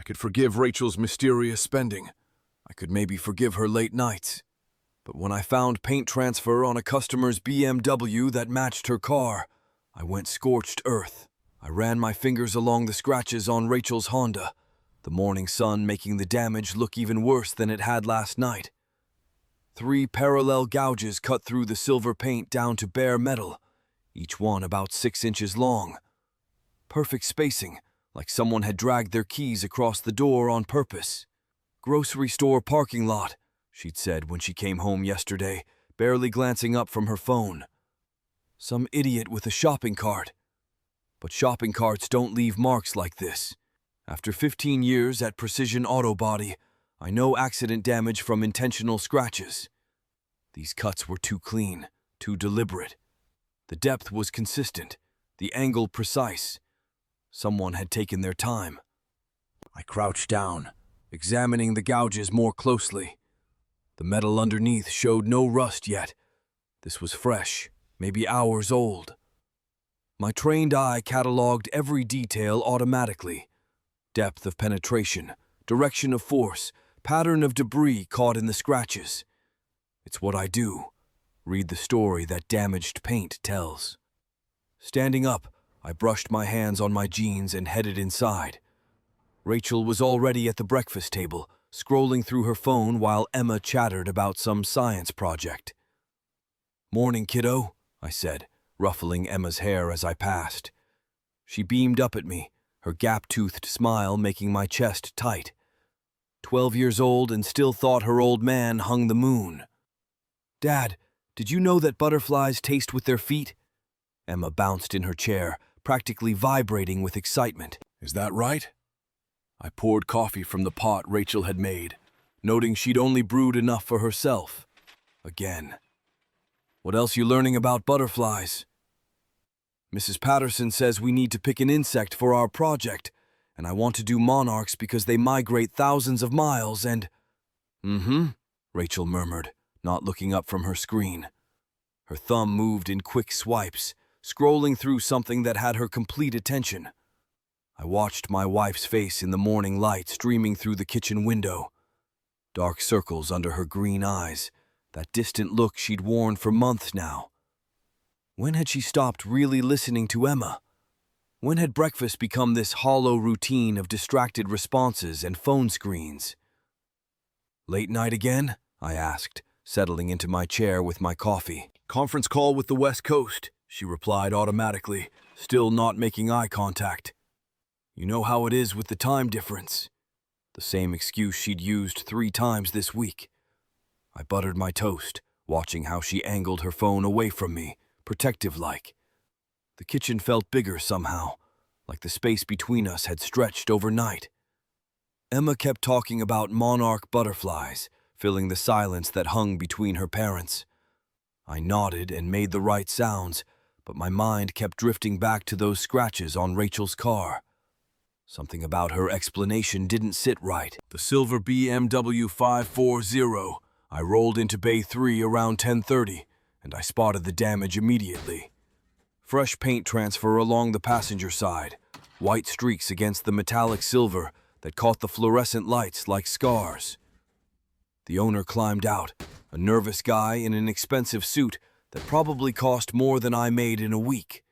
could forgive Rachel's mysterious spending. I could maybe forgive her late nights. But when I found paint transfer on a customer's BMW that matched her car, I went scorched earth. I ran my fingers along the scratches on Rachel's Honda, the morning sun making the damage look even worse than it had last night. 3 parallel gouges cut through the silver paint down to bare metal, each one about 6 inches long. Perfect spacing, like someone had dragged their keys across the door on purpose. "Grocery store parking lot," she'd said when she came home yesterday, barely glancing up from her phone. "Some idiot with a shopping cart." But shopping carts don't leave marks like this. After 15 years at Precision Auto Body, I know accident damage from intentional scratches. These cuts were too clean, too deliberate. The depth was consistent, the angle precise. Someone had taken their time. I crouched down, examining the gouges more closely. The metal underneath showed no rust yet. This was fresh, maybe hours old. My trained eye cataloged every detail automatically. Depth of penetration, direction of force, pattern of debris caught in the scratches. It's what I do. Read the story that damaged paint tells. Standing up, I brushed my hands on my jeans and headed inside. Rachel was already at the breakfast table, scrolling through her phone while Emma chattered about some science project. "Morning, kiddo," I said, ruffling Emma's hair as I passed. She beamed up at me, her gap-toothed smile making my chest tight. 12 years old and still thought her old man hung the moon. "Dad, did you know that butterflies taste with their feet?" Emma bounced in her chair, practically vibrating with excitement. "Is that right?" I poured coffee from the pot Rachel had made, noting she'd only brewed enough for herself. Again. "What else you learning about butterflies?" "Mrs. Patterson says we need to pick an insect for our project, and I want to do monarchs because they migrate thousands of miles and—" "Mm-hmm," Rachel murmured, not looking up from her screen. Her thumb moved in quick swipes, scrolling through something that had her complete attention. I watched my wife's face in the morning light streaming through the kitchen window. Dark circles under her green eyes, that distant look she'd worn for months now. When had she stopped really listening to Emma? When had breakfast become this hollow routine of distracted responses and phone screens? "Late night again?" I asked, settling into my chair with my coffee. "Conference call with the West Coast," she replied automatically, still not making eye contact. "You know how it is with the time difference." The same excuse she'd used 3 times this week. I buttered my toast, watching how she angled her phone away from me, protective-like. The kitchen felt bigger somehow, like the space between us had stretched overnight. Emma kept talking about monarch butterflies, filling the silence that hung between her parents. I nodded and made the right sounds, but my mind kept drifting back to those scratches on Rachel's car. Something about her explanation didn't sit right. The silver BMW 540. I rolled into Bay 3 around 10:30, and I spotted the damage immediately. Fresh paint transfer along the passenger side, white streaks against the metallic silver that caught the fluorescent lights like scars. The owner climbed out, a nervous guy in an expensive suit that probably cost more than I made in a week.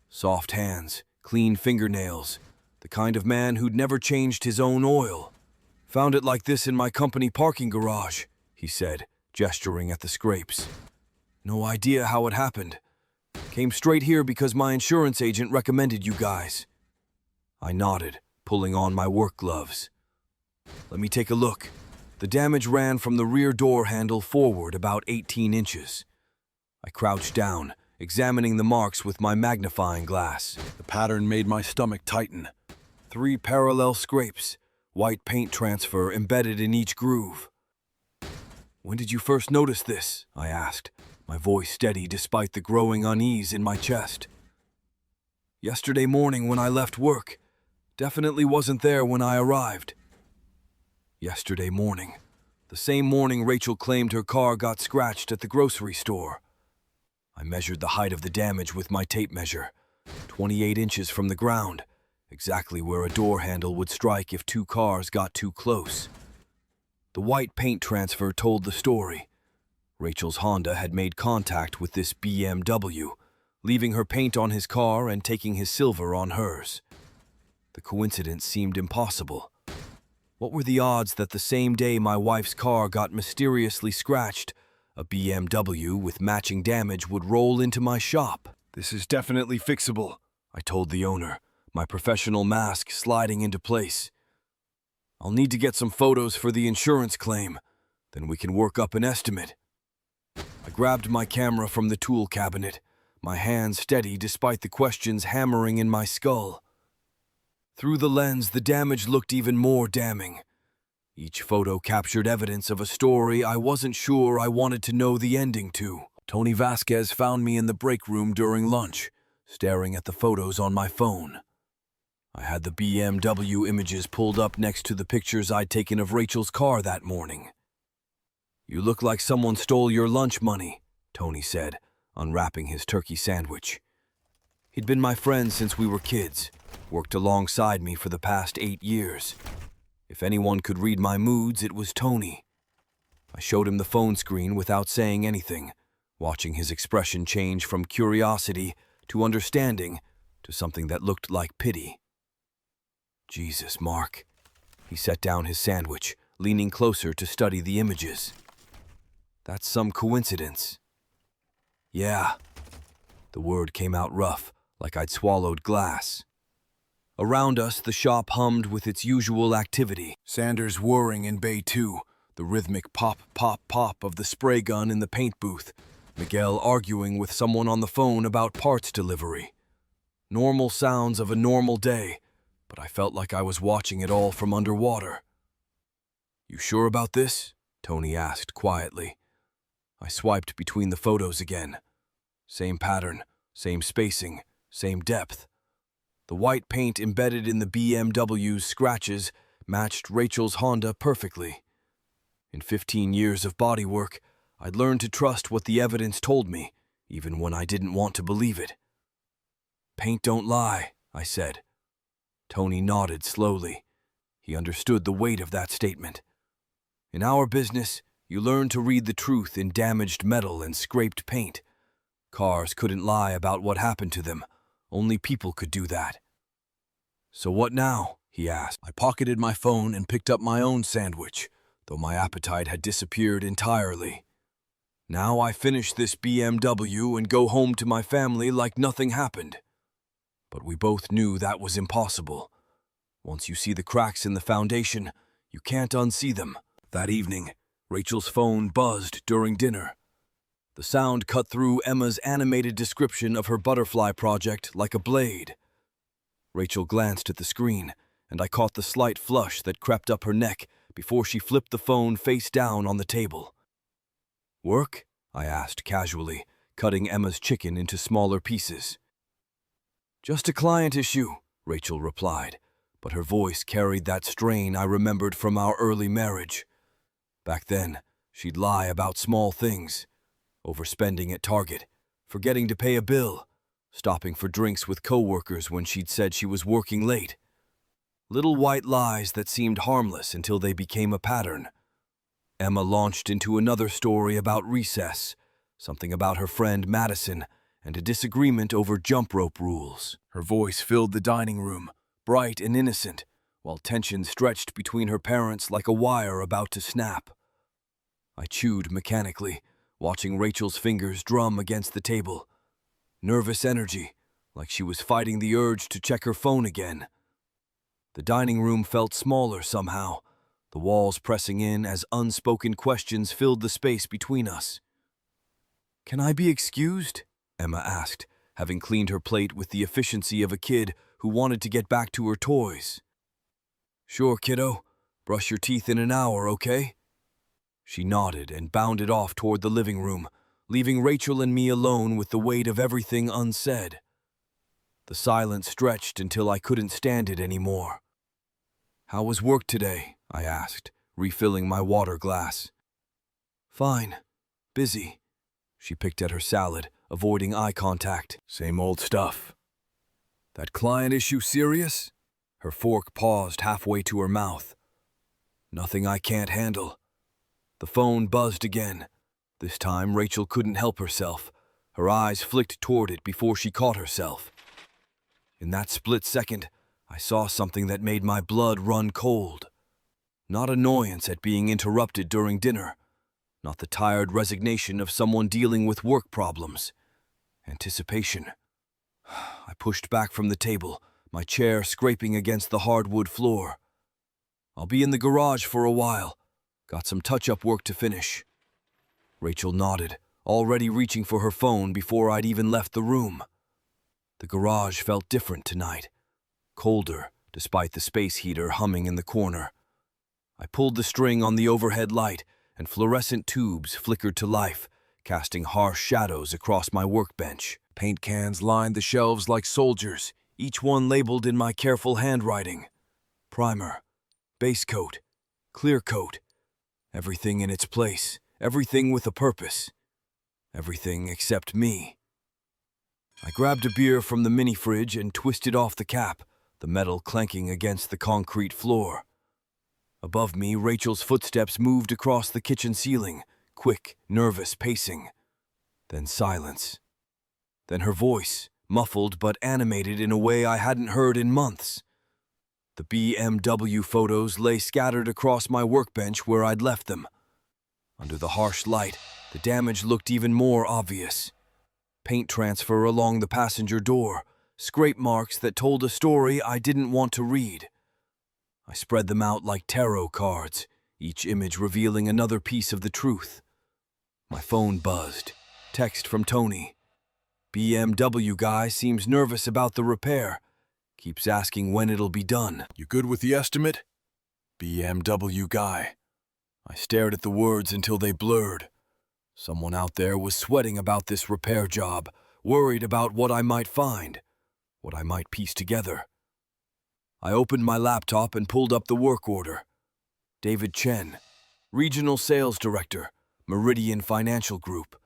Soft hands, clean fingernails, the kind of man who'd never changed his own oil. "Found it like this in my company parking garage," he said, gesturing at the scrapes. "No idea how it happened. Came straight here because my insurance agent recommended you guys." I nodded, pulling on my work gloves. "Let me take a look." The damage ran from the rear door handle forward about 18 inches. I crouched down, examining the marks with my magnifying glass. The pattern made my stomach tighten. 3 parallel scrapes, white paint transfer embedded in each groove. "When did you first notice this?" I asked, my voice steady despite the growing unease in my chest. "Yesterday morning when I left work. Definitely wasn't there when I arrived." Yesterday morning. The same morning Rachel claimed her car got scratched at the grocery store. I measured the height of the damage with my tape measure, 28 inches from the ground, exactly where a door handle would strike if two cars got too close. The white paint transfer told the story. Rachel's Honda had made contact with this BMW, leaving her paint on his car and taking his silver on hers. The coincidence seemed impossible. What were the odds that the same day my wife's car got mysteriously scratched, a BMW with matching damage would roll into my shop? This is definitely fixable, I told the owner, my professional mask sliding into place. I'll need to get some photos for the insurance claim, then we can work up an estimate. I grabbed my camera from the tool cabinet, my hands steady despite the questions hammering in my skull. Through the lens, the damage looked even more damning. Each photo captured evidence of a story I wasn't sure I wanted to know the ending to. Tony Vasquez found me in the break room during lunch, staring at the photos on my phone. I had the BMW images pulled up next to the pictures I'd taken of Rachel's car that morning. "You look like someone stole your lunch money," Tony said, unwrapping his turkey sandwich. He'd been my friend since we were kids, worked alongside me for the past 8 years. If anyone could read my moods, it was Tony. I showed him the phone screen without saying anything, watching his expression change from curiosity to understanding to something that looked like pity. "Jesus, Mark." He set down his sandwich, leaning closer to study the images. "That's some coincidence." "Yeah." The word came out rough, like I'd swallowed glass. Around us, the shop hummed with its usual activity. Sanders whirring in Bay 2, the rhythmic pop, pop, pop of the spray gun in the paint booth. Miguel arguing with someone on the phone about parts delivery. Normal sounds of a normal day, but I felt like I was watching it all from underwater. "You sure about this?" Tony asked quietly. I swiped between the photos again. Same pattern, same spacing, same depth. The white paint embedded in the BMW's scratches matched Rachel's Honda perfectly. In 15 years of bodywork, I'd learned to trust what the evidence told me, even when I didn't want to believe it. "Paint don't lie," I said. Tony nodded slowly. He understood the weight of that statement. In our business, you learn to read the truth in damaged metal and scraped paint. Cars couldn't lie about what happened to them. Only people could do that. "So what now?" he asked. I pocketed my phone and picked up my own sandwich, though my appetite had disappeared entirely. Now I finish this BMW and go home to my family like nothing happened. But we both knew that was impossible. Once you see the cracks in the foundation, you can't unsee them. That evening, Rachel's phone buzzed during dinner. The sound cut through Emma's animated description of her butterfly project like a blade. Rachel glanced at the screen, and I caught the slight flush that crept up her neck before she flipped the phone face down on the table. "Work?" I asked casually, cutting Emma's chicken into smaller pieces. "Just a client issue," Rachel replied, but her voice carried that strain I remembered from our early marriage. Back then, she'd lie about small things. Overspending at Target, forgetting to pay a bill, stopping for drinks with coworkers when she'd said she was working late. Little white lies that seemed harmless until they became a pattern. Emma launched into another story about recess, something about her friend Madison, and a disagreement over jump rope rules. Her voice filled the dining room, bright and innocent, while tension stretched between her parents like a wire about to snap. I chewed mechanically, watching Rachel's fingers drum against the table. Nervous energy, like she was fighting the urge to check her phone again. The dining room felt smaller somehow, the walls pressing in as unspoken questions filled the space between us. "Can I be excused?" Emma asked, having cleaned her plate with the efficiency of a kid who wanted to get back to her toys. "Sure, kiddo. Brush your teeth in an hour, okay?" She nodded and bounded off toward the living room, leaving Rachel and me alone with the weight of everything unsaid. The silence stretched until I couldn't stand it anymore. "How was work today?" I asked, refilling my water glass. "Fine. Busy." She picked at her salad, avoiding eye contact. "Same old stuff." "That client issue serious?" Her fork paused halfway to her mouth. Nothing I can't handle. The phone buzzed again. This time, Rachel couldn't help herself. Her eyes flicked toward it before she caught herself. In that split second, I saw something that made my blood run cold. Not annoyance at being interrupted during dinner. Not the tired resignation of someone dealing with work problems. Anticipation. I pushed back from the table, my chair scraping against the hardwood floor. I'll be in the garage for a while. Got some touch-up work to finish. Rachel nodded, already reaching for her phone before I'd even left the room. The garage felt different tonight. Colder, despite the space heater humming in the corner. I pulled the string on the overhead light, and fluorescent tubes flickered to life, casting harsh shadows across my workbench. Paint cans lined the shelves like soldiers, each one labeled in my careful handwriting. Primer, base coat, clear coat. Everything in its place, everything with a purpose. Everything except me. I grabbed a beer from the mini fridge and twisted off the cap, the metal clanking against the concrete floor. Above me, Rachel's footsteps moved across the kitchen ceiling, quick, nervous pacing. Then silence. Then her voice, muffled but animated in a way I hadn't heard in months. The BMW photos lay scattered across my workbench where I'd left them. Under the harsh light, the damage looked even more obvious. Paint transfer along the passenger door, scrape marks that told a story I didn't want to read. I spread them out like tarot cards, each image revealing another piece of the truth. My phone buzzed. Text from Tony. BMW guy seems nervous about the repair. Keeps asking when it'll be done. You good with the estimate? BMW guy. I stared at the words until they blurred. Someone out there was sweating about this repair job, worried about what I might find, what I might piece together. I opened my laptop and pulled up the work order. David Chen, Regional Sales Director, Meridian Financial Group.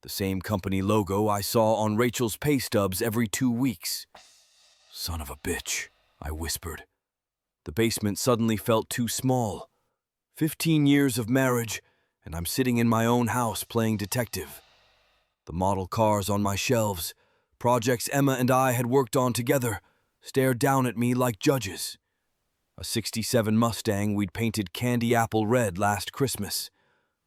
The same company logo I saw on Rachel's pay stubs every 2 weeks. Son of a bitch, I whispered. The basement suddenly felt too small. 15 years of marriage, and I'm sitting in my own house playing detective. The model cars on my shelves, projects Emma and I had worked on together, stared down at me like judges. A '67 Mustang we'd painted candy apple red last Christmas.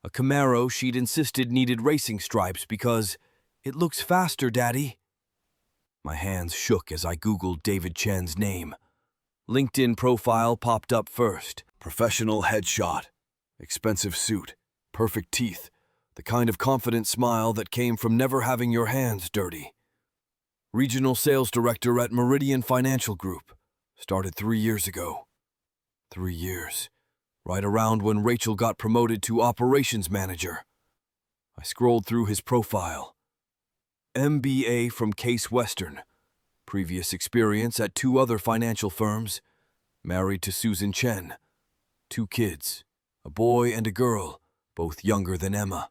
A Camaro she'd insisted needed racing stripes because it looks faster, Daddy. My hands shook as I Googled David Chen's name. LinkedIn profile popped up first. Professional headshot. Expensive suit. Perfect teeth. The kind of confident smile that came from never having your hands dirty. Regional Sales Director at Meridian Financial Group. Started 3 years ago. 3 years. Right around when Rachel got promoted to Operations Manager. I scrolled through his profile. MBA from Case Western. Previous experience at 2 other financial firms. Married to Susan Chen. 2 kids. A boy and a girl, both younger than Emma.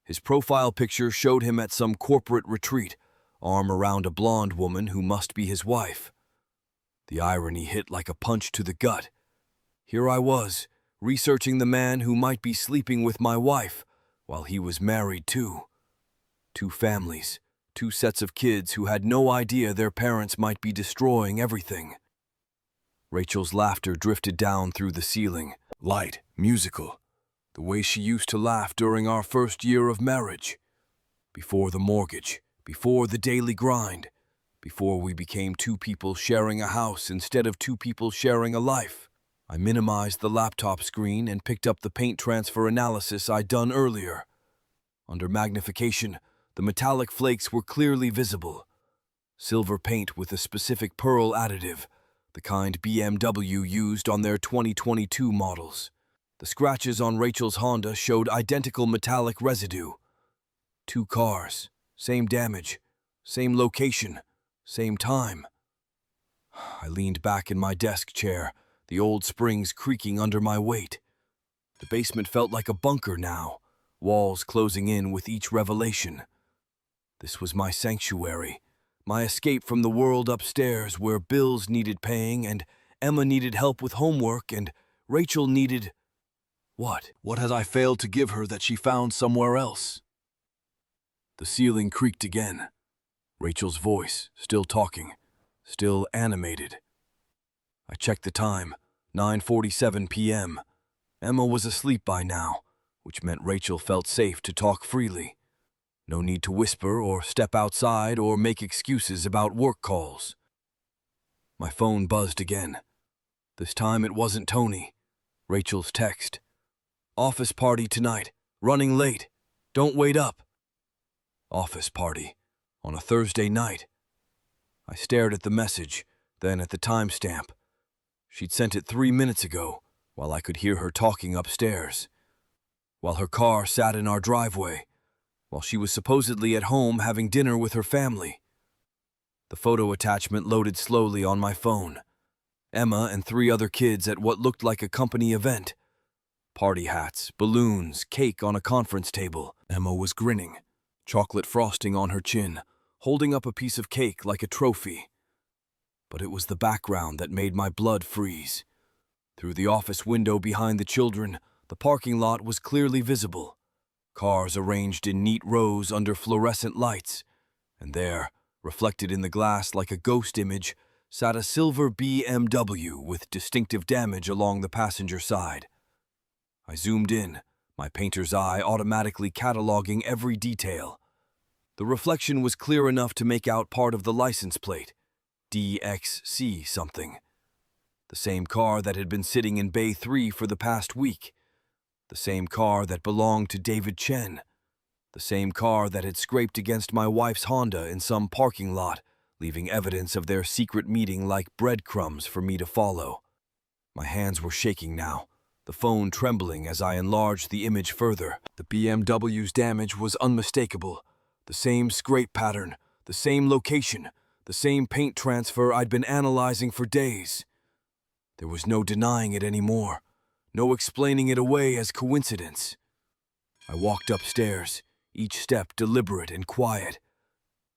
His profile picture showed him at some corporate retreat, arm around a blonde woman who must be his wife. The irony hit like a punch to the gut. Here I was, researching the man who might be sleeping with my wife, while he was married too. 2 families, 2 sets of kids who had no idea their parents might be destroying everything. Rachel's laughter drifted down through the ceiling, light, musical, the way she used to laugh during our first year of marriage. Before the mortgage, before the daily grind, before we became 2 people sharing a house instead of 2 people sharing a life. I minimized the laptop screen and picked up the paint transfer analysis I'd done earlier. Under magnification, the metallic flakes were clearly visible. Silver paint with a specific pearl additive, the kind BMW used on their 2022 models. The scratches on Rachel's Honda showed identical metallic residue. 2 cars, same damage, same location, same time. I leaned back in my desk chair, the old springs creaking under my weight. The basement felt like a bunker now, walls closing in with each revelation. This was my sanctuary, my escape from the world upstairs where bills needed paying and Emma needed help with homework and Rachel needed... What? What had I failed to give her that she found somewhere else? The ceiling creaked again. Rachel's voice, still talking, still animated. I checked the time, 9:47 p.m. Emma was asleep by now, which meant Rachel felt safe to talk freely. No need to whisper or step outside or make excuses about work calls. My phone buzzed again. This time it wasn't Tony. Rachel's text. Office party tonight. Running late. Don't wait up. Office party. On a Thursday night. I stared at the message, then at the timestamp. She'd sent it 3 minutes ago, while I could hear her talking upstairs. While her car sat in our driveway. While she was supposedly at home having dinner with her family. The photo attachment loaded slowly on my phone. Emma and 3 other kids at what looked like a company event. Party hats, balloons, cake on a conference table. Emma was grinning, chocolate frosting on her chin, holding up a piece of cake like a trophy. But it was the background that made my blood freeze. Through the office window behind the children, the parking lot was clearly visible. Cars arranged in neat rows under fluorescent lights, and there, reflected in the glass like a ghost image, sat a silver BMW with distinctive damage along the passenger side. I zoomed in, my painter's eye automatically cataloging every detail. The reflection was clear enough to make out part of the license plate, DXC something. The same car that had been sitting in Bay 3 for the past week. The same car that belonged to David Chen. The same car that had scraped against my wife's Honda in some parking lot, leaving evidence of their secret meeting like breadcrumbs for me to follow. My hands were shaking now, the phone trembling as I enlarged the image further. The BMW's damage was unmistakable. The same scrape pattern, the same location, the same paint transfer I'd been analyzing for days. There was no denying it anymore. No explaining it away as coincidence. I walked upstairs, each step deliberate and quiet.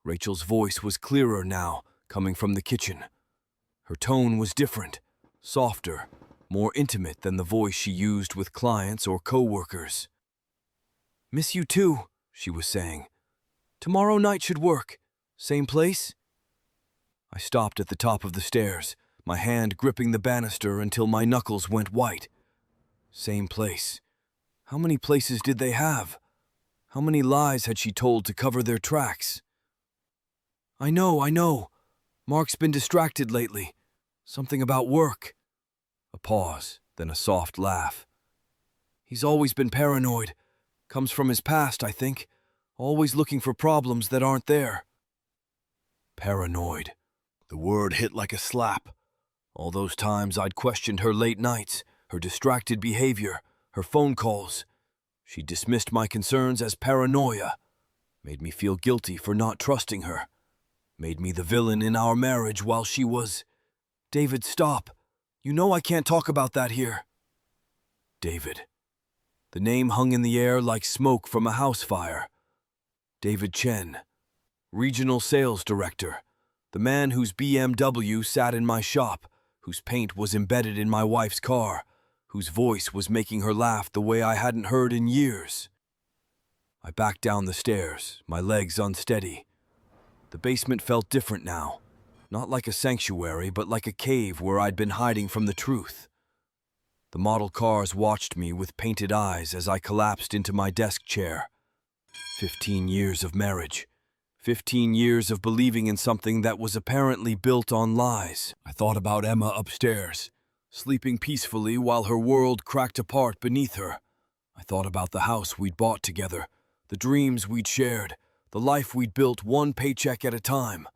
Rachel's voice was clearer now, coming from the kitchen. Her tone was different, softer, more intimate than the voice she used with clients or co-workers. "Miss you too," she was saying. "Tomorrow night should work. Same place?" I stopped at the top of the stairs, my hand gripping the banister until my knuckles went white. Same place. How many places did they have? How many lies had she told to cover their tracks? I know. Mark's been distracted lately. Something about work." A pause, then a soft laugh. "He's always been paranoid. Comes from his past, I think. Always looking for problems that aren't there." Paranoid. The word hit like a slap. All those times I'd questioned her late nights, her distracted behavior, her phone calls. She dismissed my concerns as paranoia, made me feel guilty for not trusting her, made me the villain in our marriage while she was... "David, stop. You know I can't talk about that here." David. The name hung in the air like smoke from a house fire. David Chen, Regional Sales Director, the man whose BMW sat in my shop, whose paint was embedded in my wife's car, whose voice was making her laugh the way I hadn't heard in years. I backed down the stairs, my legs unsteady. The basement felt different now, not like a sanctuary, but like a cave where I'd been hiding from the truth. The model cars watched me with painted eyes as I collapsed into my desk chair. 15 years of marriage. 15 years of believing in something that was apparently built on lies. I thought about Emma upstairs, sleeping peacefully while her world cracked apart beneath her. I thought about the house we'd bought together, the dreams we'd shared, the life we'd built one paycheck at a time.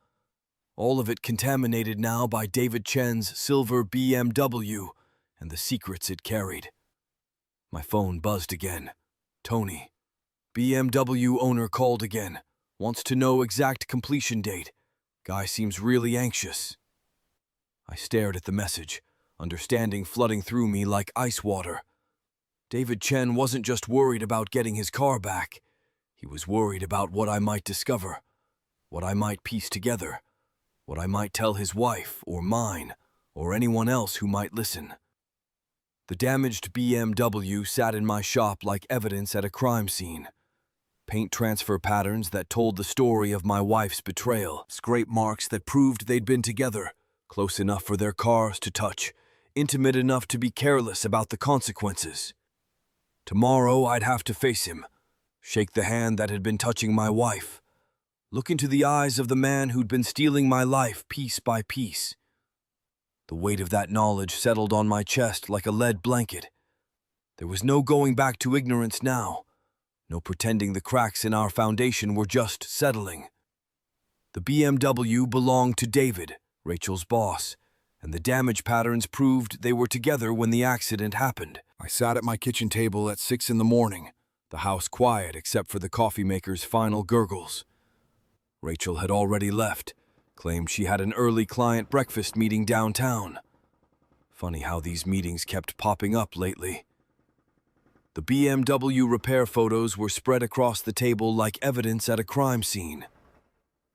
All of it contaminated now by David Chen's silver BMW and the secrets it carried. My phone buzzed again. Tony. BMW owner called again. Wants to know exact completion date. Guy seems really anxious. I stared at the message, understanding flooding through me like ice water. David Chen wasn't just worried about getting his car back. He was worried about what I might discover. what I might piece together, what I might tell his wife or mine or anyone else who might listen. The damaged BMW sat in my shop like evidence at a crime scene. Paint transfer patterns that told the story of my wife's betrayal, scrape marks that proved they'd been together, close enough for their cars to touch, intimate enough to be careless about the consequences. Tomorrow I'd have to face him, shake the hand that had been touching my wife, look into the eyes of the man who'd been stealing my life piece by piece. The weight of that knowledge settled on my chest like a lead blanket. There was no going back to ignorance now, no pretending the cracks in our foundation were just settling. The BMW belonged to David, Rachel's boss, and the damage patterns proved they were together when the accident happened. I sat at my kitchen table at 6 in the morning, the house quiet except for the coffee maker's final gurgles. Rachel had already left, claimed she had an early client breakfast meeting downtown. Funny how these meetings kept popping up lately. The BMW repair photos were spread across the table like evidence at a crime scene.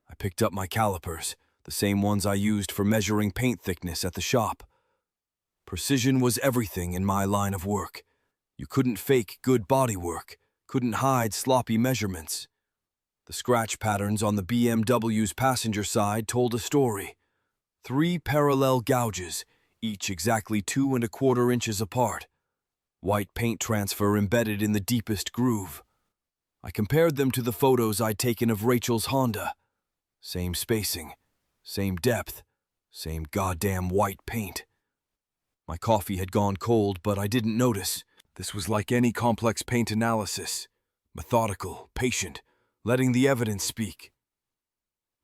I picked up my calipers, the same ones I used for measuring paint thickness at the shop. Precision was everything in my line of work. You couldn't fake good body work, couldn't hide sloppy measurements. The scratch patterns on the BMW's passenger side told a story. 3 parallel gouges, each exactly 2¼ inches apart. White paint transfer embedded in the deepest groove. I compared them to the photos I'd taken of Rachel's Honda. Same spacing, same depth, same goddamn white paint. My coffee had gone cold, but I didn't notice. This was like any complex paint analysis. Methodical, patient, letting the evidence speak.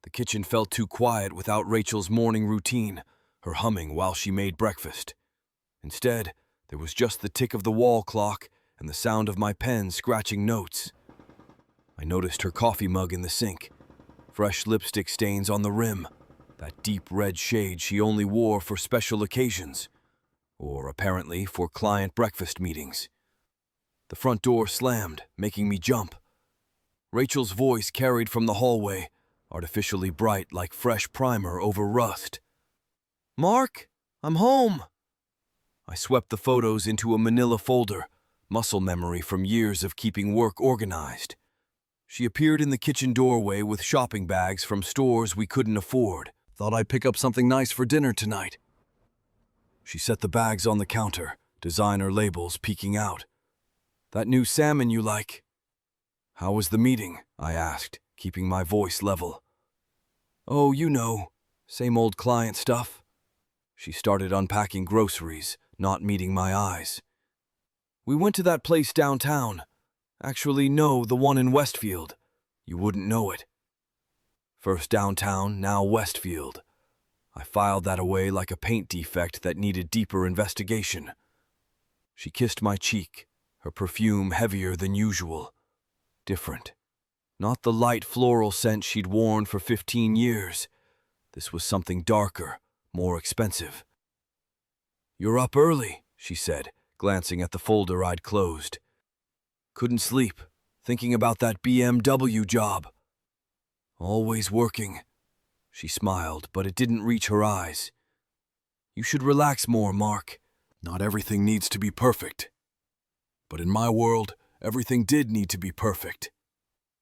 The kitchen felt too quiet without Rachel's morning routine, her humming while she made breakfast. Instead, there was just the tick of the wall clock and the sound of my pen scratching notes. I noticed her coffee mug in the sink, fresh lipstick stains on the rim, that deep red shade she only wore for special occasions, or apparently for client breakfast meetings. The front door slammed, making me jump. Rachel's voice carried from the hallway, artificially bright like fresh primer over rust. "Mark, I'm home!" I swept the photos into a manila folder, muscle memory from years of keeping work organized. She appeared in the kitchen doorway with shopping bags from stores we couldn't afford. "Thought I'd pick up something nice for dinner tonight." She set the bags on the counter, designer labels peeking out. "That new salmon you like." "How was the meeting?" I asked, keeping my voice level. "Oh, you know, same old client stuff." She started unpacking groceries, not meeting my eyes. "We went to that place downtown. Actually, no, the one in Westfield. You wouldn't know it. First downtown, now Westfield." I filed that away like a paint defect that needed deeper investigation. She kissed my cheek, her perfume heavier than usual. Different. Not the light floral scent she'd worn for 15 years. This was something darker, more expensive. "You're up early," she said, glancing at the folder I'd closed. "Couldn't sleep, thinking about that BMW job." "Always working." She smiled, but it didn't reach her eyes. "You should relax more, Mark. Not everything needs to be perfect." But in my world, everything did need to be perfect.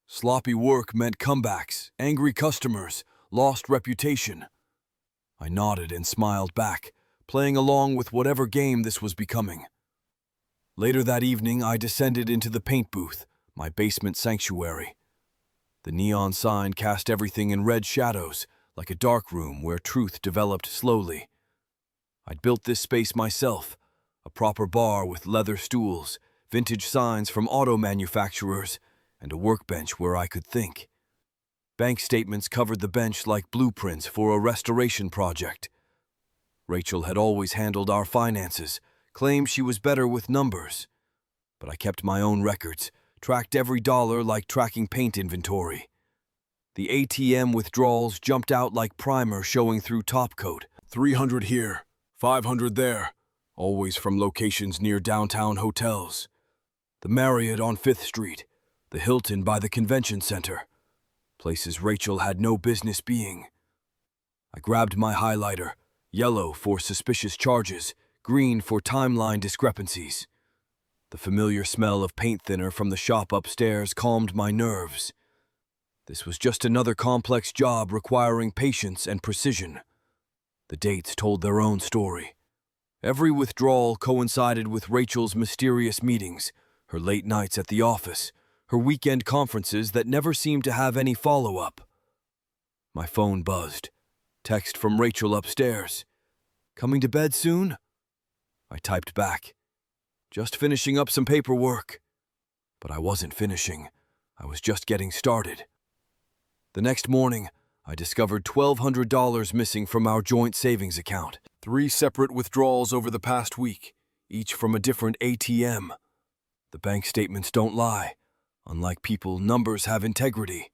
Sloppy work meant comebacks, angry customers, lost reputation. I nodded and smiled back, playing along with whatever game this was becoming. Later that evening, I descended into the paint booth, my basement sanctuary. The neon sign cast everything in red shadows, like a dark room where truth developed slowly. I'd built this space myself, a proper bar with leather stools, vintage signs from auto manufacturers, and a workbench where I could think. Bank statements covered the bench like blueprints for a restoration project. Rachel had always handled our finances, claimed she was better with numbers. But I kept my own records, tracked every dollar like tracking paint inventory. The ATM withdrawals jumped out like primer showing through topcoat. 300 here, 500 there, always from locations near downtown hotels. The Marriott on 5th Street, the Hilton by the Convention Center. places Rachel had no business being. I grabbed my highlighter, yellow for suspicious charges, green for timeline discrepancies. The familiar smell of paint thinner from the shop upstairs calmed my nerves. This was just another complex job requiring patience and precision. The dates told their own story. Every withdrawal coincided with Rachel's mysterious meetings, her late nights at the office, her weekend conferences that never seemed to have any follow-up. My phone buzzed. Text from Rachel upstairs. "Coming to bed soon?" I typed back. "Just finishing up some paperwork." But I wasn't finishing. I was just getting started. The next morning, I discovered $1,200 missing from our joint savings account. 3 separate withdrawals over the past week, each from a different ATM. The bank statements don't lie. Unlike people, numbers have integrity.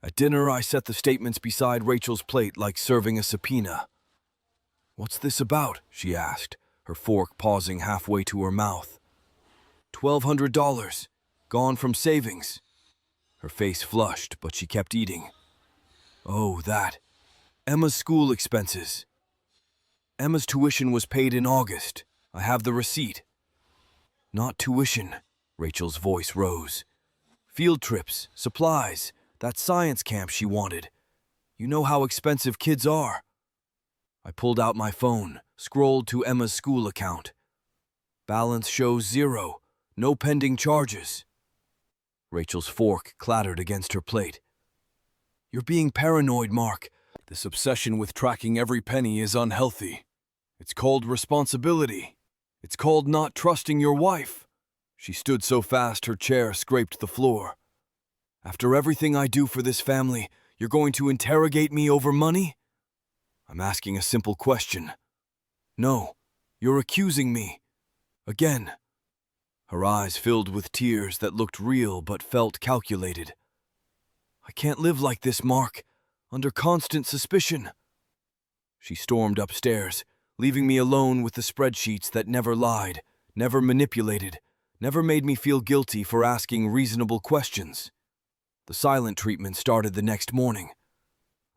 At dinner, I set the statements beside Rachel's plate like serving a subpoena. "What's this about?" she asked, her fork pausing halfway to her mouth. $1,200, gone from savings." Her face flushed, but she kept eating. "Oh, that. Emma's school expenses. Emma's tuition was paid in August. I have the receipt." "Not tuition," Rachel's voice rose. "Field trips, supplies, that science camp she wanted. You know how expensive kids are." I pulled out my phone, scrolled to Emma's school account. Balance shows 0, no pending charges. Rachel's fork clattered against her plate. "You're being paranoid, Mark. This obsession with tracking every penny is unhealthy. It's called responsibility. It's called not trusting your wife." She stood so fast her chair scraped the floor. "After everything I do for this family, you're going to interrogate me over money?" "I'm asking a simple question." "No, you're accusing me. Again." Her eyes filled with tears that looked real but felt calculated. "I can't live like this, Mark, under constant suspicion." She stormed upstairs, leaving me alone with the spreadsheets that never lied, never manipulated, never made me feel guilty for asking reasonable questions. The silent treatment started the next morning.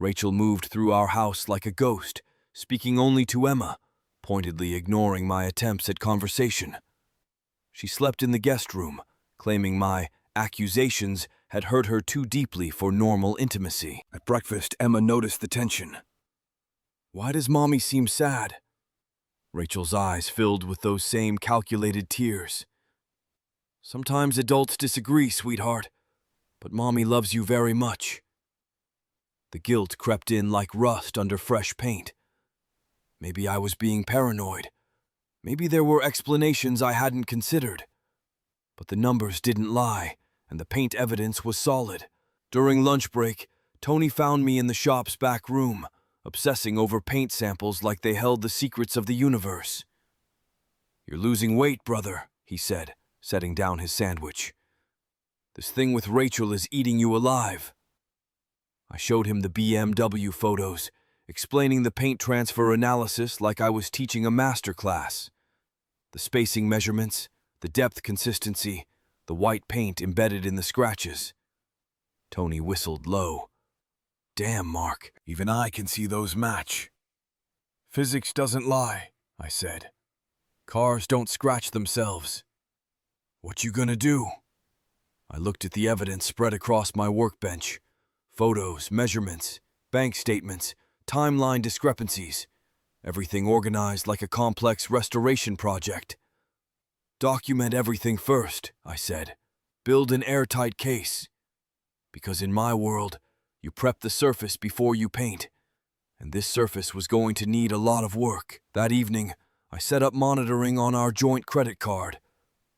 Rachel moved through our house like a ghost, speaking only to Emma, pointedly ignoring my attempts at conversation. She slept in the guest room, claiming my accusations had hurt her too deeply for normal intimacy. At breakfast, Emma noticed the tension. "Why does Mommy seem sad?" Rachel's eyes filled with those same calculated tears. "Sometimes adults disagree, sweetheart, but Mommy loves you very much." The guilt crept in like rust under fresh paint. Maybe I was being paranoid. Maybe there were explanations I hadn't considered. But the numbers didn't lie, and the paint evidence was solid. During lunch break, Tony found me in the shop's back room, obsessing over paint samples like they held the secrets of the universe. "You're losing weight, brother," he said, setting down his sandwich. "This thing with Rachel is eating you alive." I showed him the BMW photos, explaining the paint transfer analysis like I was teaching a master class. The spacing measurements, the depth consistency, the white paint embedded in the scratches. Tony whistled low. "Damn, Mark, even I can see those match." "Physics doesn't lie," I said. "Cars don't scratch themselves." "What you gonna do?" I looked at the evidence spread across my workbench. Photos, measurements, bank statements, timeline discrepancies. Everything organized like a complex restoration project. "Document everything first," I said. "Build an airtight case. Because in my world, you prep the surface before you paint. And this surface was going to need a lot of work." That evening, I set up monitoring on our joint credit card.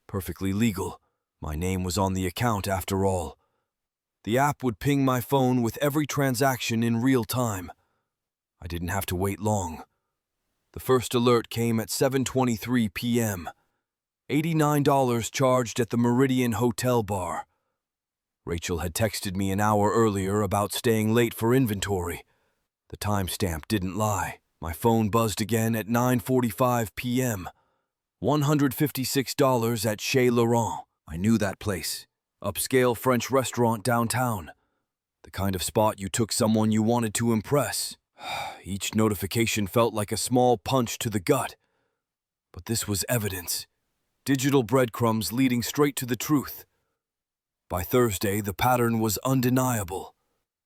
Perfectly legal. My name was on the account after all. The app would ping my phone with every transaction in real time. I didn't have to wait long. The first alert came at 7:23 p.m. $89 charged at the Meridian Hotel bar. Rachel had texted me an hour earlier about staying late for inventory. The timestamp didn't lie. My phone buzzed again at 9:45 p.m. $156 at Chez Laurent. I knew that place. Upscale French restaurant downtown. The kind of spot you took someone you wanted to impress. Each notification felt like a small punch to the gut. But this was evidence. Digital breadcrumbs leading straight to the truth. By Thursday, the pattern was undeniable.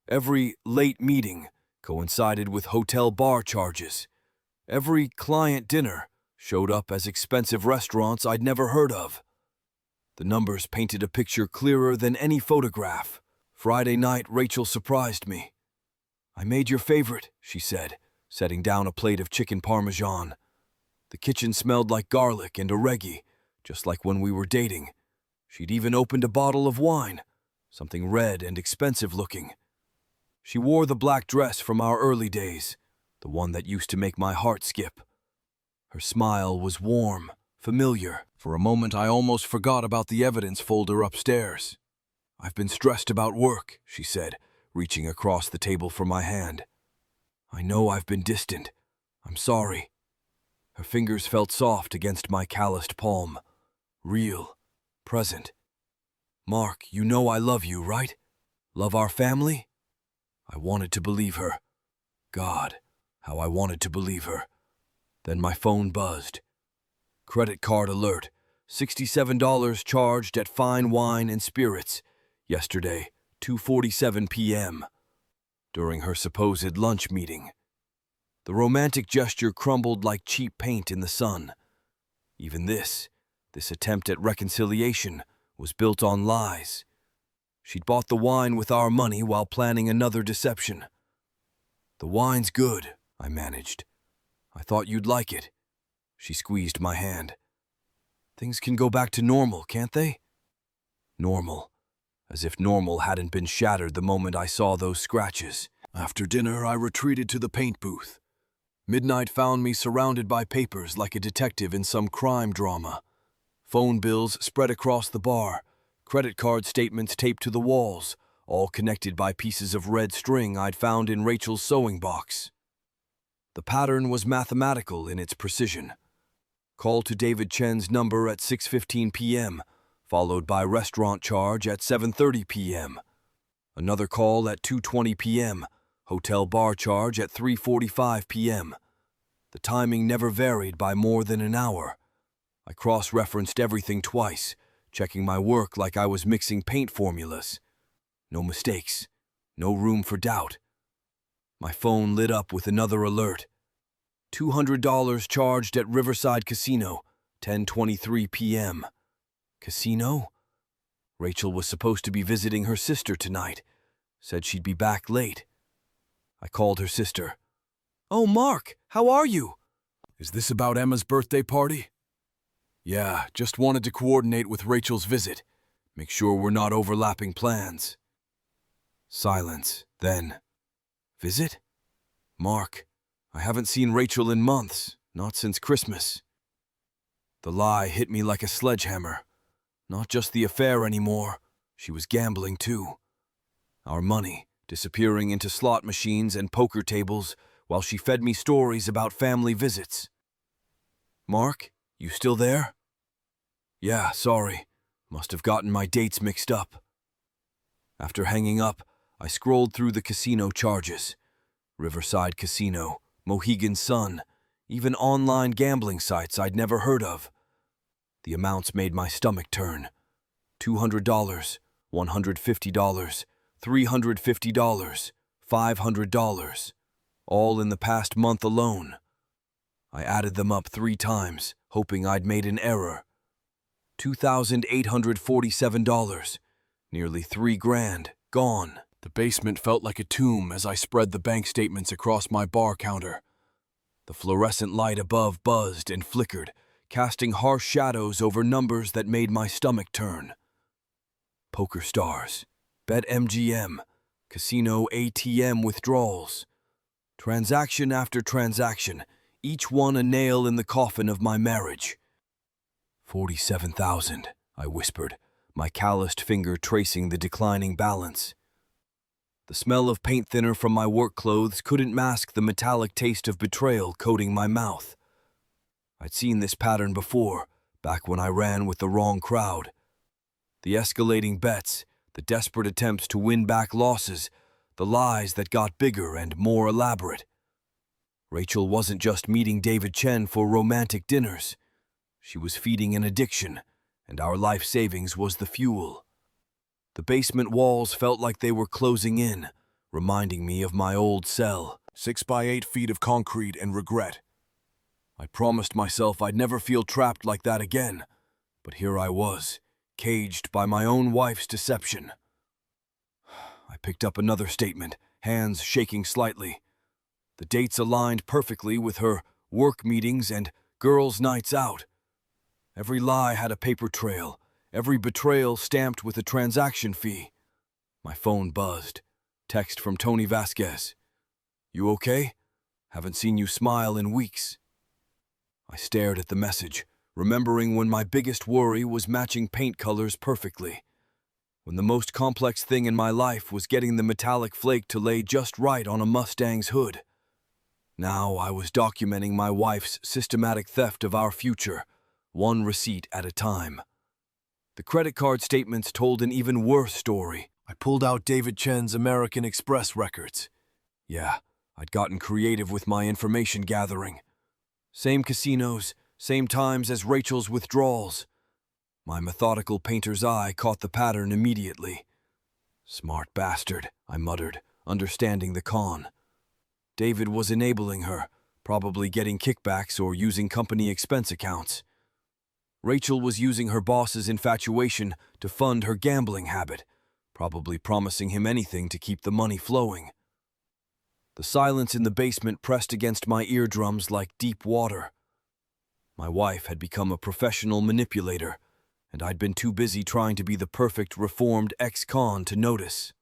Every late meeting coincided with hotel bar charges. Every client dinner showed up as expensive restaurants I'd never heard of. The numbers painted a picture clearer than any photograph. Friday night, Rachel surprised me. "I made your favorite," she said, setting down a plate of chicken parmesan. The kitchen smelled like garlic and oregano, just like when we were dating. She'd even opened a bottle of wine, something red and expensive looking. She wore the black dress from our early days, the one that used to make my heart skip. Her smile was warm, familiar. For a moment, I almost forgot about the evidence folder upstairs. "I've been stressed about work," she said, reaching across the table for my hand. "I know I've been distant. I'm sorry." Her fingers felt soft against my calloused palm. Real, present. "Mark, you know I love you, right? Love our family?" I wanted to believe her. God, how I wanted to believe her. Then my phone buzzed. Credit card alert. $67 charged at Fine Wine and Spirits. Yesterday, 2:47 p.m. During her supposed lunch meeting. The romantic gesture crumbled like cheap paint in the sun. Even this attempt at reconciliation, was built on lies. She'd bought the wine with our money while planning another deception. "The wine's good," I managed. "I thought you'd like it." She squeezed my hand. "Things can go back to normal, can't they?" Normal. As if normal hadn't been shattered the moment I saw those scratches. After dinner, I retreated to the paint booth. Midnight found me surrounded by papers like a detective in some crime drama. Phone bills spread across the bar, credit card statements taped to the walls, all connected by pieces of red string I'd found in Rachel's sewing box. The pattern was mathematical in its precision. Call to David Chen's number at 6:15 p.m., followed by restaurant charge at 7:30 p.m. Another call at 2:20 p.m., hotel bar charge at 3:45 p.m. The timing never varied by more than an hour. I cross-referenced everything twice, checking my work like I was mixing paint formulas. No mistakes, no room for doubt. My phone lit up with another alert. $200 charged at Riverside Casino, 10:23 p.m. Casino? Rachel was supposed to be visiting her sister tonight. Said she'd be back late. I called her sister. "Oh, Mark, how are you?" Is this about Emma's birthday party? "Yeah, just wanted to coordinate with Rachel's visit. Make sure we're not overlapping plans." Silence. Then, "Visit? Mark, I haven't seen Rachel in months, not since Christmas." The lie hit me like a sledgehammer. Not just the affair anymore, she was gambling too. Our money disappearing into slot machines and poker tables while she fed me stories about family visits. "Mark, you still there?" "Yeah, sorry. Must have gotten my dates mixed up." After hanging up, I scrolled through the casino charges. Riverside Casino, Mohegan Sun, even online gambling sites I'd never heard of. The amounts made my stomach turn. $200, $150, $350, $500, all in the past month alone. I added them up 3 times, hoping I'd made an error. $2,847, nearly $3,000, gone. The basement felt like a tomb as I spread the bank statements across my bar counter. The fluorescent light above buzzed and flickered, casting harsh shadows over numbers that made my stomach turn. Poker Stars, BetMGM, casino ATM withdrawals. Transaction after transaction, each one a nail in the coffin of my marriage. 47,000, I whispered, my calloused finger tracing the declining balance. The smell of paint thinner from my work clothes couldn't mask the metallic taste of betrayal coating my mouth. I'd seen this pattern before, back when I ran with the wrong crowd. The escalating bets, the desperate attempts to win back losses, the lies that got bigger and more elaborate. Rachel wasn't just meeting David Chen for romantic dinners. She was feeding an addiction, and our life savings was the fuel. The basement walls felt like they were closing in, reminding me of my old cell. 6 by 8 feet of concrete and regret. I promised myself I'd never feel trapped like that again, but here I was, caged by my own wife's deception. I picked up another statement, hands shaking slightly. The dates aligned perfectly with her work meetings and girls' nights out. Every lie had a paper trail, every betrayal stamped with a transaction fee. My phone buzzed. Text from Tony Vasquez. "You okay? Haven't seen you smile in weeks." I stared at the message, remembering when my biggest worry was matching paint colors perfectly. When the most complex thing in my life was getting the metallic flake to lay just right on a Mustang's hood. Now I was documenting my wife's systematic theft of our future, one receipt at a time. The credit card statements told an even worse story. I pulled out David Chen's American Express records. Yeah, I'd gotten creative with my information gathering. Same casinos, same times as Rachel's withdrawals. My methodical painter's eye caught the pattern immediately. "Smart bastard," I muttered, understanding the con. David was enabling her, probably getting kickbacks or using company expense accounts. Rachel was using her boss's infatuation to fund her gambling habit, probably promising him anything to keep the money flowing. The silence in the basement pressed against my eardrums like deep water. My wife had become a professional manipulator, and I'd been too busy trying to be the perfect reformed ex-con to notice.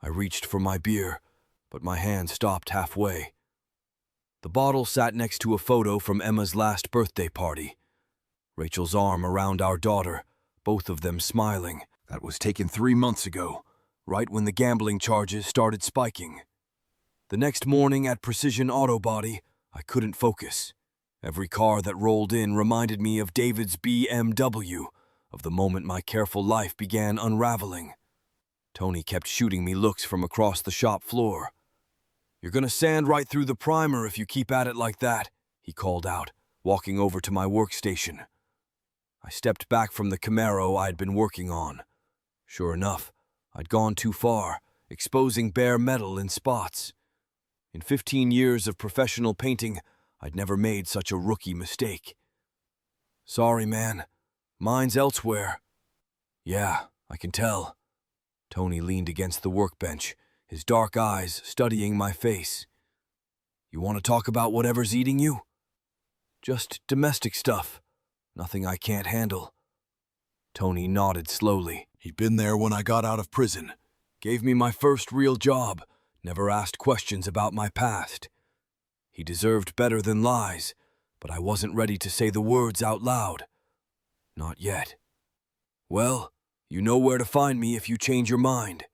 I reached for my beer, but my hand stopped halfway. The bottle sat next to a photo from Emma's last birthday party. Rachel's arm around our daughter, both of them smiling. That was taken 3 months ago, right when the gambling charges started spiking. The next morning at Precision Auto Body, I couldn't focus. Every car that rolled in reminded me of David's BMW, of the moment my careful life began unraveling. Tony kept shooting me looks from across the shop floor. "You're gonna sand right through the primer if you keep at it like that," he called out, walking over to my workstation. I stepped back from the Camaro I'd been working on. Sure enough, I'd gone too far, exposing bare metal in spots. In 15 years of professional painting, I'd never made such a rookie mistake. "Sorry, man. Mine's elsewhere." "Yeah, I can tell." Tony leaned against the workbench, his dark eyes studying my face. "You want to talk about whatever's eating you?" "Just domestic stuff. Nothing I can't handle." Tony nodded slowly. He'd been there when I got out of prison. Gave me my first real job, never asked questions about my past. He deserved better than lies, but I wasn't ready to say the words out loud. Not yet. "Well, you know where to find me if you change your mind."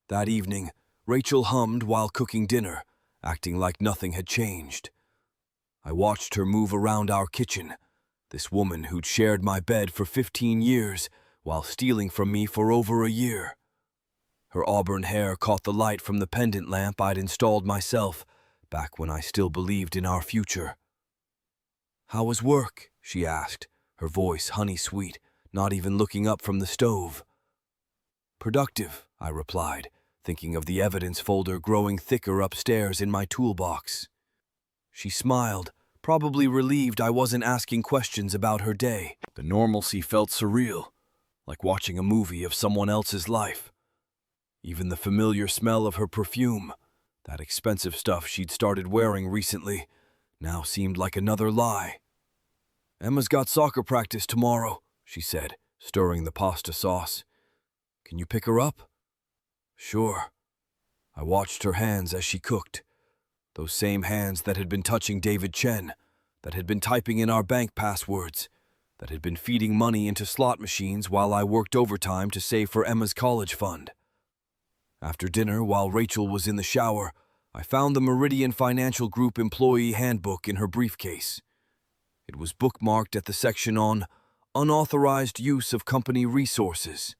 That evening, Rachel hummed while cooking dinner, acting like nothing had changed. I watched her move around our kitchen, this woman who'd shared my bed for 15 years while stealing from me for over a year. Her auburn hair caught the light from the pendant lamp I'd installed myself, back when I still believed in our future. "How was work?" she asked, her voice honey-sweet, not even looking up from the stove. "Productive," I replied, thinking of the evidence folder growing thicker upstairs in my toolbox. She smiled, probably relieved I wasn't asking questions about her day. The normalcy felt surreal, like watching a movie of someone else's life. Even the familiar smell of her perfume, that expensive stuff she'd started wearing recently, now seemed like another lie. "Emma's got soccer practice tomorrow," she said, stirring the pasta sauce. "Can you pick her up?" "Sure." I watched her hands as she cooked. Those same hands that had been touching David Chen, that had been typing in our bank passwords, that had been feeding money into slot machines while I worked overtime to save for Emma's college fund. After dinner, while Rachel was in the shower, I found the Meridian Financial Group employee handbook in her briefcase. It was bookmarked at the section on unauthorized use of company resources.